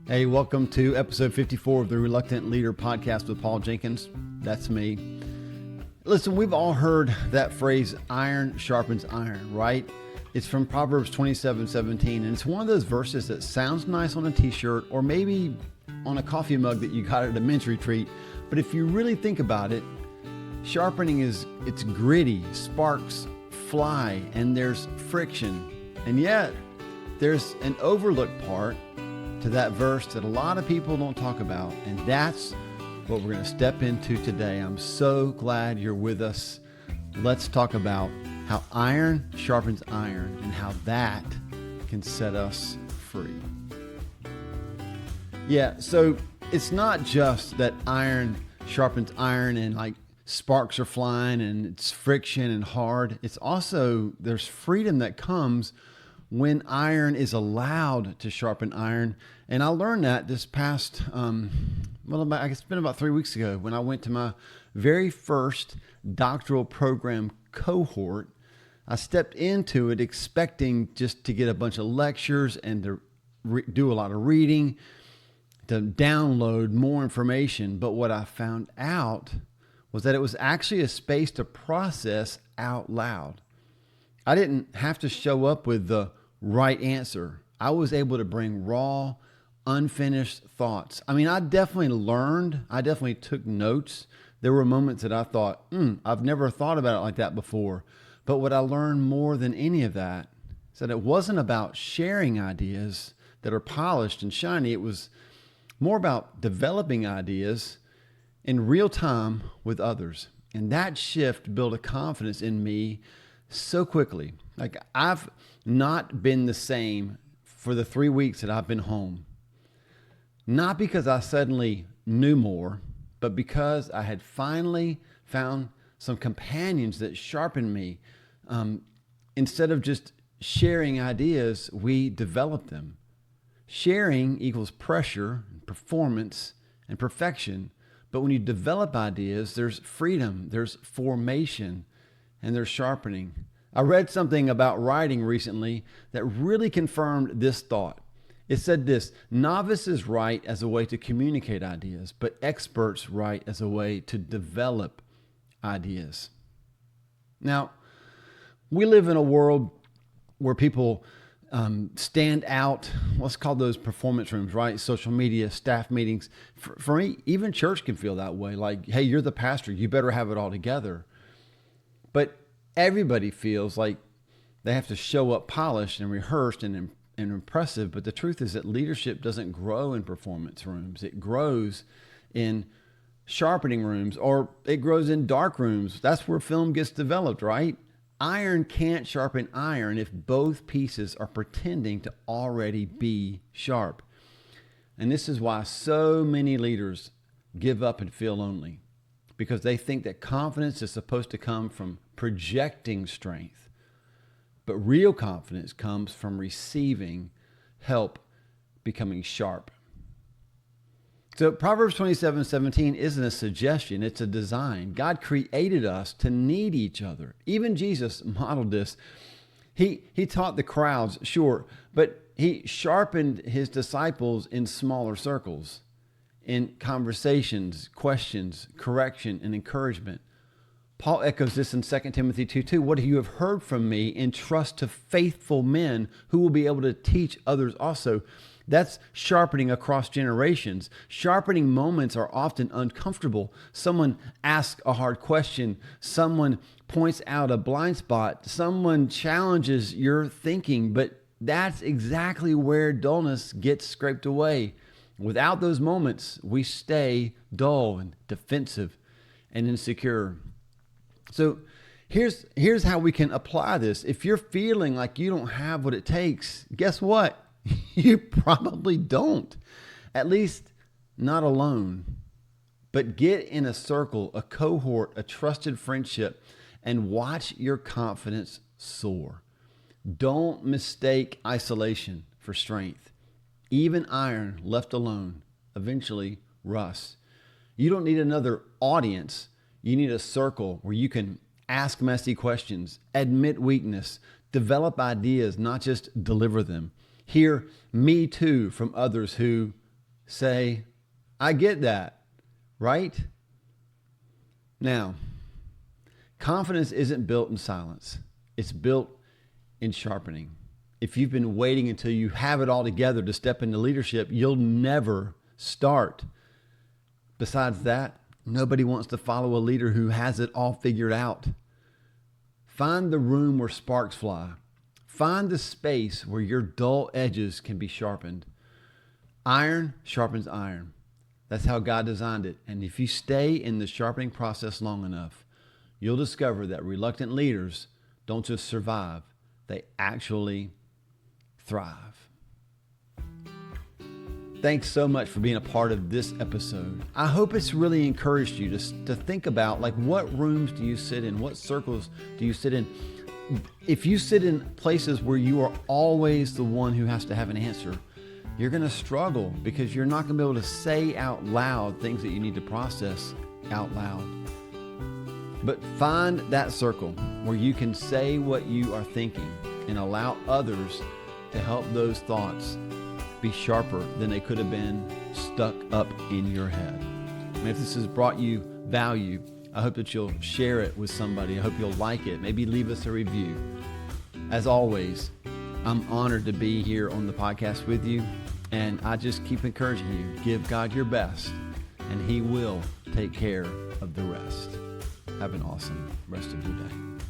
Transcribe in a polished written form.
Hey, welcome to episode 54 of the Reluctant Leader podcast with Paul Jenkins. That's me. Listen, we've all heard that phrase, iron sharpens iron, right? It's from Proverbs 27:17, and it's one of those verses that sounds nice on a t-shirt or maybe on a coffee mug that you got at a men's retreat. But if you really think about it, sharpening it's gritty, sparks fly, and there's friction. And yet, there's an overlooked part to that verse that a lot of people don't talk about, and that's what we're going to step into today. I'm so glad you're with us. Let's talk about how iron sharpens iron and how that can set us free. Yeah, so it's not just that iron sharpens iron and like sparks are flying and it's friction and hard. It's also, there's freedom that comes when iron is allowed to sharpen iron. And I learned that this past, I guess it's been about 3 weeks ago when I went to my very first doctoral program cohort. I stepped into it expecting just to get a bunch of lectures and to do a lot of reading, to download more information. But what I found out was that it was actually a space to process out loud. I didn't have to show up with the right answer. I was able to bring raw, unfinished thoughts. I mean, I definitely learned. I definitely took notes. There were moments that I thought, I've never thought about it like that before. But what I learned more than any of that is that it wasn't about sharing ideas that are polished and shiny. It was more about developing ideas in real time with others. And that shift built a confidence in me so quickly. Like, I've not been the same for the 3 weeks that I've been home. Not because I suddenly knew more, but because I had finally found some companions that sharpened me. Instead of just sharing ideas, we developed them. Sharing equals pressure, performance, and perfection. But when you develop ideas, there's freedom, there's formation, and there's sharpening. I read something about writing recently that really confirmed this thought. It said this: novices write as a way to communicate ideas, but experts write as a way to develop ideas. Now, we live in a world where people stand out. Let's call those performance rooms, right? Social media, staff meetings. For me, even church can feel that way. Like, hey, you're the pastor. You better have it all together. But everybody feels like they have to show up polished and rehearsed and impressive. But the truth is that leadership doesn't grow in performance rooms. It grows in sharpening rooms, or it grows in dark rooms. That's where film gets developed, right? Iron can't sharpen iron if both pieces are pretending to already be sharp. And this is why so many leaders give up and feel lonely, because they think that confidence is supposed to come from projecting strength. But real confidence comes from receiving help becoming sharp. So Proverbs 27:17 isn't a suggestion, it's a design. God created us to need each other. Even Jesus modeled this. He taught the crowds, sure, but he sharpened his disciples in smaller circles, in conversations, questions, correction, and encouragement. Paul echoes this in 2 Timothy 2:2. What you have heard from me, entrust to faithful men who will be able to teach others also. That's sharpening across generations. Sharpening moments are often uncomfortable. Someone asks a hard question. Someone points out a blind spot. Someone challenges your thinking. But that's exactly where dullness gets scraped away. Without those moments, we stay dull and defensive and insecure. So here's how we can apply this. If you're feeling like you don't have what it takes, guess what? You probably don't. At least not alone. But get in a circle, a cohort, a trusted friendship, and watch your confidence soar. Don't mistake isolation for strength. Even iron left alone eventually rusts. You don't need another audience. You need a circle where you can ask messy questions, admit weakness, develop ideas, not just deliver them. Hear me too from others who say, I get that, right? Now, confidence isn't built in silence. It's built in sharpening. If you've been waiting until you have it all together to step into leadership, you'll never start. Besides that, nobody wants to follow a leader who has it all figured out. Find the room where sparks fly. Find the space where your dull edges can be sharpened. Iron sharpens iron. That's how God designed it. And if you stay in the sharpening process long enough, you'll discover that reluctant leaders don't just survive, they actually thrive. Thanks so much for being a part of this episode. I hope it's really encouraged you to think about, like, what rooms do you sit in? What circles do you sit in? If you sit in places where you are always the one who has to have an answer, you're going to struggle because you're not going to be able to say out loud things that you need to process out loud. But find that circle where you can say what you are thinking and allow others to help those thoughts be sharper than they could have been stuck up in your head. And if this has brought you value, I hope that you'll share it with somebody. I hope you'll like it. Maybe leave us a review. As always, I'm honored to be here on the podcast with you. And I just keep encouraging you, give God your best, and He will take care of the rest. Have an awesome rest of your day.